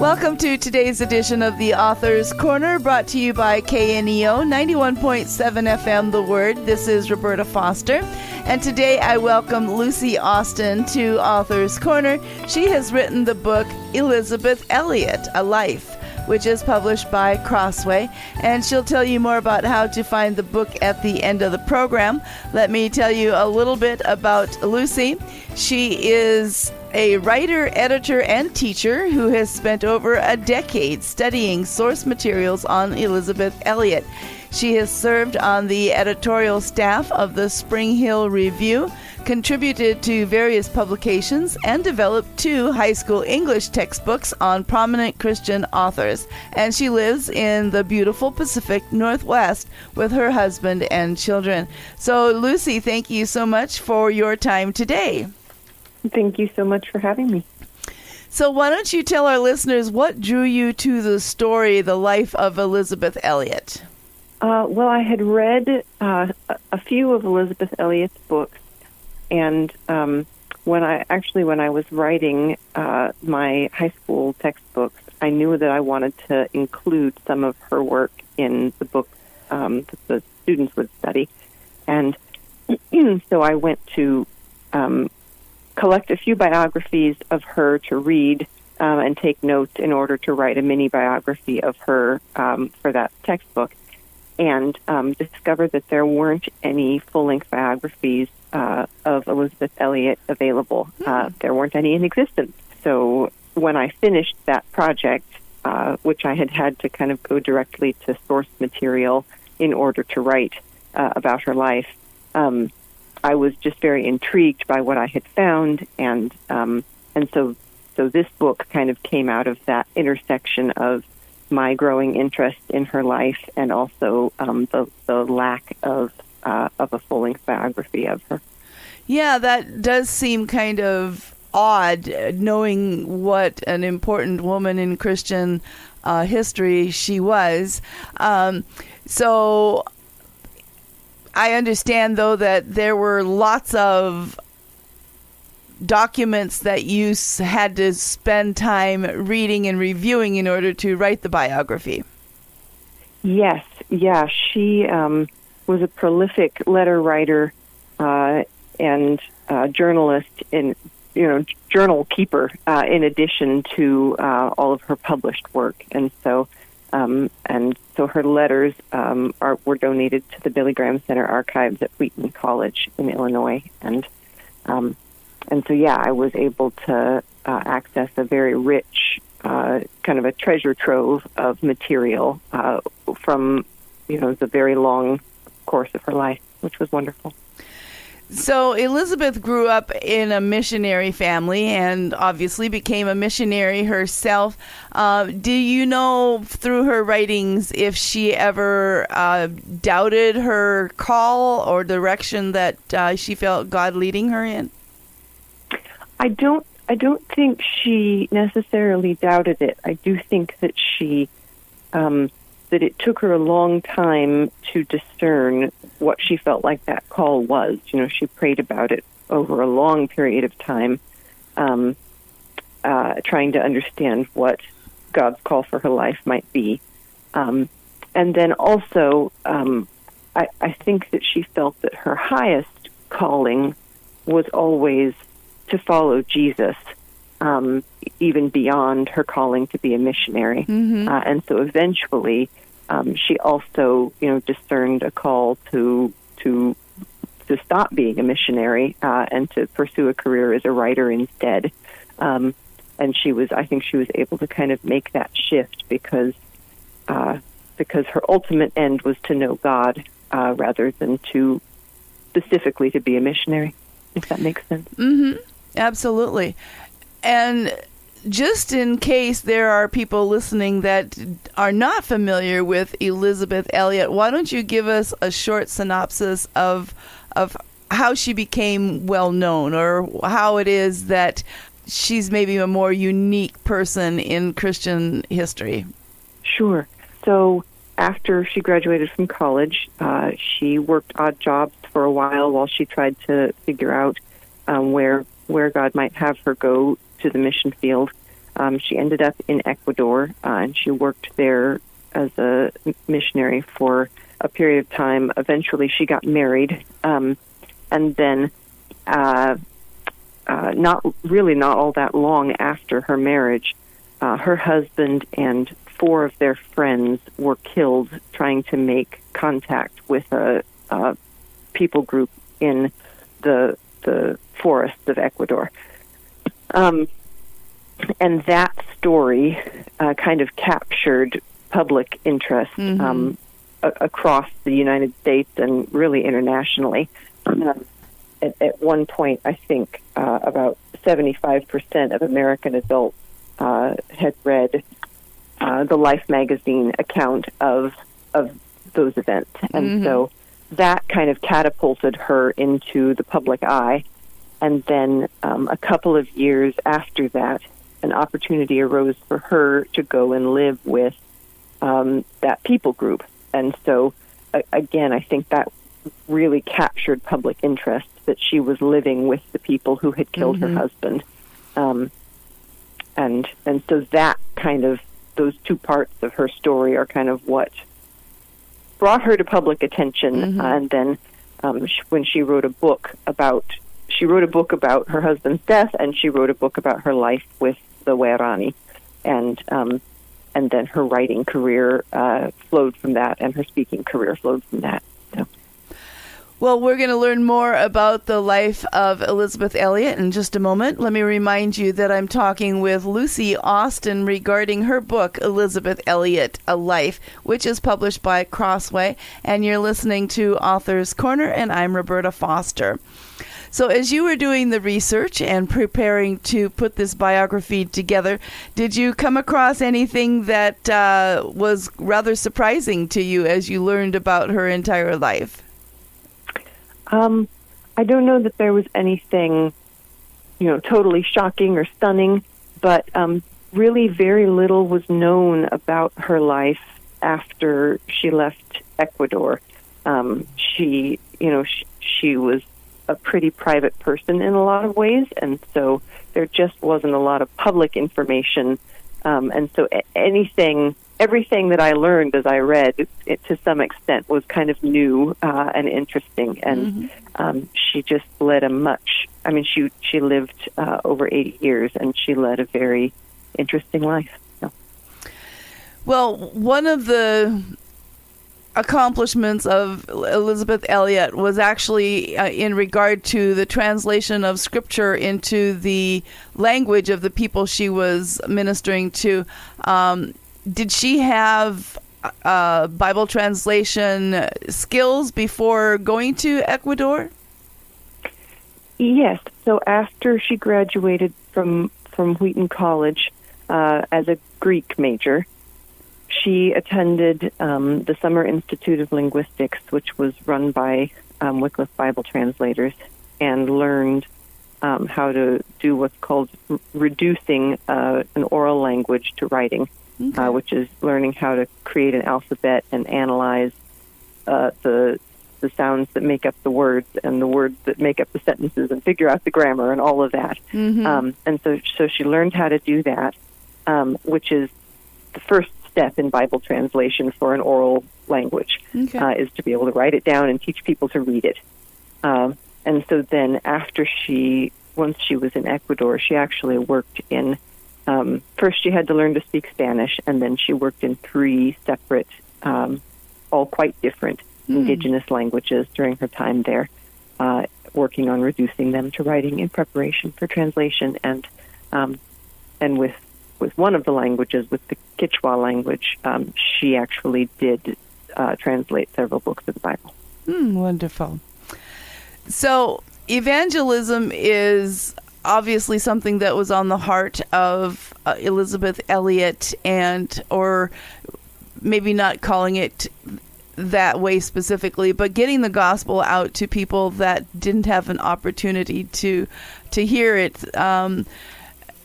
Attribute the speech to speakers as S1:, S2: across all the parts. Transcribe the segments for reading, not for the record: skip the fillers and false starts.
S1: Welcome to today's edition of the Author's Corner, brought to you by KNEO 91.7 FM The Word. This is Roberta Foster, and today I welcome Lucy Austen to Author's Corner. She has written the book Elisabeth Elliot, A Life, which is published by Crossway, and she'll tell you more about how to find the book at the end of the program. Let me tell you a little bit about Lucy. She is a writer, editor, and teacher who has spent over a decade studying source materials on Elisabeth Elliot. She has served on the editorial staff of the Spring Hill Review, contributed to various publications, and developed 2 high school English textbooks on prominent Christian authors. And she lives in the beautiful Pacific Northwest with her husband and children. So, Lucy, thank you so much for your time today.
S2: Thank you so much for having me.
S1: So why don't you tell our listeners what drew you to the story, The Life of Elisabeth Elliot?
S2: Well, I had read a few of Elisabeth Elliot's books, and when I was writing my high school textbooks, I knew that I wanted to include some of her work in the book that the students would study. And so I went to collect a few biographies of her to read and take notes in order to write a mini biography of her for that textbook, and discovered that there weren't any full-length biographies of Elisabeth Elliot available. There weren't any in existence. So when I finished that project, which I had to kind of go directly to source material in order to write about her life, I was just very intrigued by what I had found, and so this book kind of came out of that intersection of my growing interest in her life and also the lack of a full-length biography of her.
S1: Yeah, that does seem kind of odd, knowing what an important woman in Christian history she was. So I understand, though, that there were lots of documents that you had to spend time reading and reviewing in order to write the biography.
S2: Yes, yeah. She was a prolific letter writer and journalist, journal keeper, in addition to all of her published work, and so her letters were donated to the Billy Graham Center archives at Wheaton College in Illinois, and so I was able to access a very rich kind of a treasure trove of material from the very long course of her life, which was wonderful.
S1: So Elisabeth grew up in a missionary family and obviously became a missionary herself. Do you know through her writings if she ever doubted her call or direction that she felt God leading her in?
S2: I don't think she necessarily doubted it. I do think that she that it took her a long time to discern what she felt like that call was. She prayed about it over a long period of time, trying to understand what God's call for her life might be. And then also, I think that she felt that her highest calling was always to follow Jesus, even beyond her calling to be a missionary. Mm-hmm. And so eventually, she also, discerned a call to stop being a missionary and to pursue a career as a writer instead. And I think she was able to kind of make that shift because her ultimate end was to know God rather than specifically to be a missionary, if that makes sense.
S1: Mm-hmm. Absolutely. And just in case there are people listening that are not familiar with Elisabeth Elliot, why don't you give us a short synopsis of how she became well known, or how it is that she's maybe a more unique person in Christian history?
S2: Sure. So after she graduated from college, she worked odd jobs for a while she tried to figure out where God might have her go to the mission field. She ended up in Ecuador, and she worked there as a missionary for a period of time. Eventually, she got married, and then not all that long after her marriage, her husband and 4 of their friends were killed trying to make contact with a people group in the forests of Ecuador. And that story kind of captured public interest across the United States and really internationally. At one point, I think about 75% of American adults had read the Life magazine account of those events. And so that kind of catapulted her into the public eye. And then a couple of years after that, an opportunity arose for her to go and live with that people group. And so, again, I think that really captured public interest, that she was living with the people who had killed her husband. And so that kind of, those 2 parts of her story are kind of what brought her to public attention. And then when she wrote a book about her husband's death, and she wrote a book about her life with the Waorani, and then her writing career flowed from that, and her speaking career flowed from that. So.
S1: Well, we're going to learn more about the life of Elisabeth Elliot in just a moment. Let me remind you that I'm talking with Lucy Austen regarding her book, Elisabeth Elliot, A Life, which is published by Crossway. And you're listening to Author's Corner, and I'm Roberta Foster. So as you were doing the research and preparing to put this biography together, did you come across anything that was rather surprising to you as you learned about her entire life?
S2: I don't know that there was anything, totally shocking or stunning, but really very little was known about her life after she left Ecuador. She was a pretty private person in a lot of ways, and so there just wasn't a lot of public information. And so everything that I learned as I read it to some extent was kind of new and interesting. And she just led she lived over 80 years, and she led a very interesting life. So.
S1: Well, one of the accomplishments of Elisabeth Elliot was actually in regard to the translation of scripture into the language of the people she was ministering to. Did she have Bible translation skills before going to Ecuador?
S2: Yes. So after she graduated from Wheaton College as a Greek major, she attended the Summer Institute of Linguistics, which was run by Wycliffe Bible translators, and learned how to do what's called reducing an oral language to writing, which is learning how to create an alphabet and analyze the sounds that make up the words and the words that make up the sentences, and figure out the grammar and all of that. And so she learned how to do that, which is the first step in Bible translation for an oral language, is to be able to write it down and teach people to read it. And so then once she was in Ecuador, she actually worked in, first she had to learn to speak Spanish, and then she worked in 3 separate, all quite different indigenous languages during her time there, working on reducing them to writing in preparation for translation. And with one of the languages, with the Quechua language, she actually did translate several books of the Bible.
S1: Wonderful. So evangelism is obviously something that was on the heart of Elisabeth Elliot, or maybe not calling it that way specifically, but getting the gospel out to people that didn't have an opportunity to hear it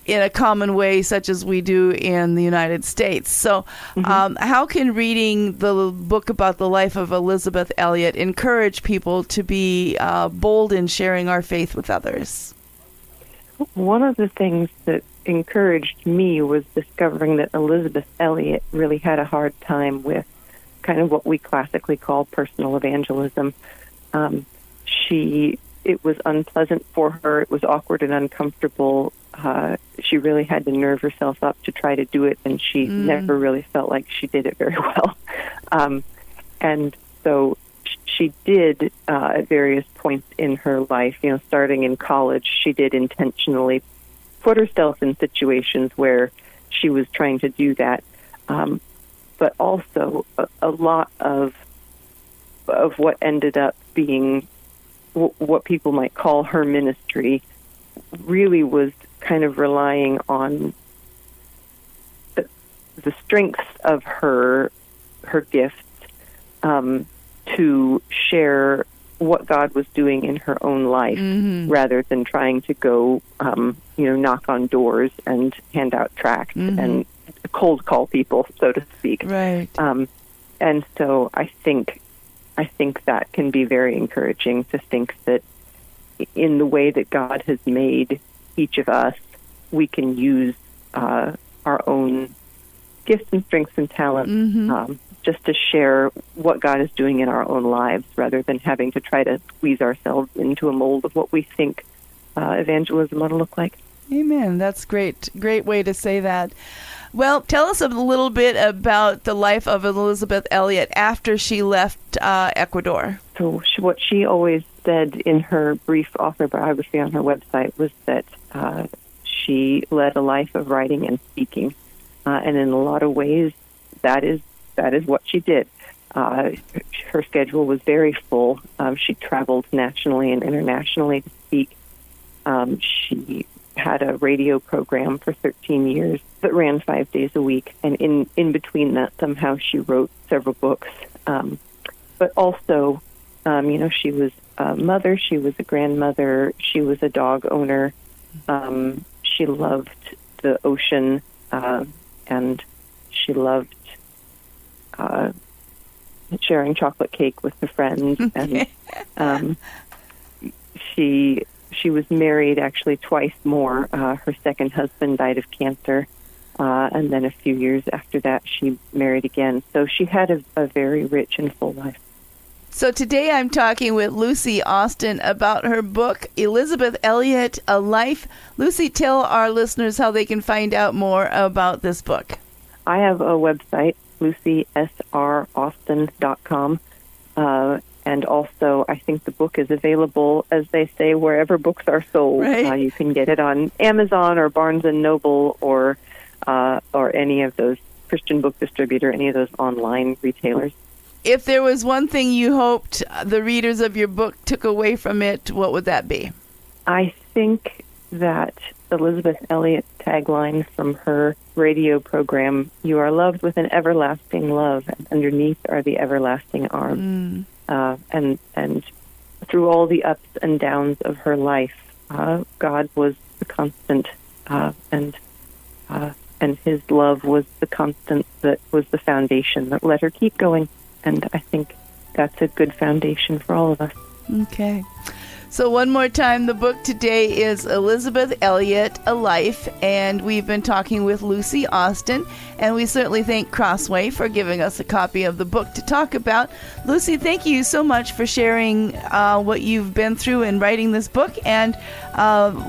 S1: in a common way, such as we do in the United States. So how can reading the book about the life of Elisabeth Elliot encourage people to be bold in sharing our faith with others?
S2: One of the things that encouraged me was discovering that Elisabeth Elliot really had a hard time with kind of what we classically call personal evangelism. It was unpleasant for her. It was awkward and uncomfortable. She really had to nerve herself up to try to do it, and she never really felt like she did it very well. And so she did, at various points in her life, starting in college, she did intentionally put herself in situations where she was trying to do that. But also a lot of what ended up being what people might call her ministry really was kind of relying on the strengths of her gifts to share what God was doing in her own life, rather than trying to go, knock on doors and hand out tracts and cold call people, so to speak.
S1: Right.
S2: And so I think that can be very encouraging to think that in the way that God has made each of us, we can use our own gifts and strengths and talents just to share what God is doing in our own lives, rather than having to try to squeeze ourselves into a mold of what we think evangelism ought to look like.
S1: Amen. That's great. Great way to say that. Well, tell us a little bit about the life of Elisabeth Elliot after she left Ecuador.
S2: So what she always said in her brief author biography on her website was that she led a life of writing and speaking. And in a lot of ways, that is what she did. Her schedule was very full. She traveled nationally and internationally to speak. She had a radio program for 13 years that ran 5 days a week. And in between that, somehow she wrote several books. But also, she was a mother, she was a grandmother, she was a dog owner. She loved the ocean, and she loved sharing chocolate cake with her friends. And she was married actually twice more. Her second husband died of cancer, and then a few years after that she married again. So she had a very rich and full life.
S1: So today I'm talking with Lucy Austen about her book, Elisabeth Elliot, A Life. Lucy, tell our listeners how they can find out more about this book.
S2: I have a website, lucysraustin.com. And also, I think the book is available, as they say, wherever books are sold.
S1: Right.
S2: You can get it on Amazon or Barnes & Noble or any of those Christian book distributor, any of those online retailers.
S1: If there was one thing you hoped the readers of your book took away from it, what would that be?
S2: I think that Elisabeth Elliot's tagline from her radio program, "You are loved with an everlasting love, and underneath are the everlasting arms." And through all the ups and downs of her life, God was the constant, and His love was the constant that was the foundation that let her keep going. And I think that's a good foundation for all of us.
S1: Okay. So one more time, the book today is Elisabeth Elliot, A Life, and we've been talking with Lucy Austen, and we certainly thank Crossway for giving us a copy of the book to talk about. Lucy, thank you so much for sharing what you've been through in writing this book, and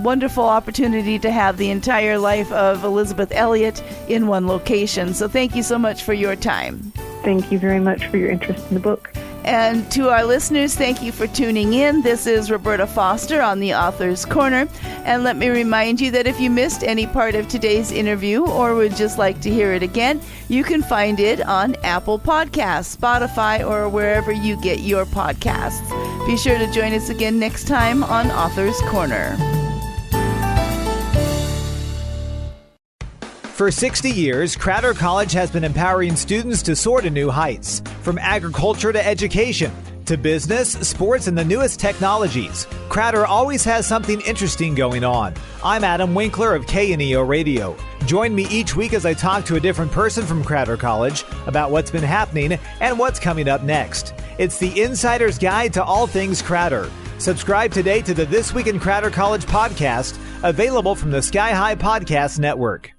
S1: wonderful opportunity to have the entire life of Elisabeth Elliot in one location. So thank you so much for your time.
S2: Thank you very much for your interest in the book.
S1: And to our listeners, thank you for tuning in. This is Roberta Foster on the Author's Corner. And let me remind you that if you missed any part of today's interview or would just like to hear it again, you can find it on Apple Podcasts, Spotify, or wherever you get your podcasts. Be sure to join us again next time on Author's Corner.
S3: For 60 years, Crater College has been empowering students to soar to new heights. From agriculture to education, to business, sports, and the newest technologies, Crater always has something interesting going on. I'm Adam Winkler of KNEO Radio. Join me each week as I talk to a different person from Crater College about what's been happening and what's coming up next. It's the Insider's Guide to all things Crater. Subscribe today to the This Week in Crater College podcast, available from the Sky High Podcast Network.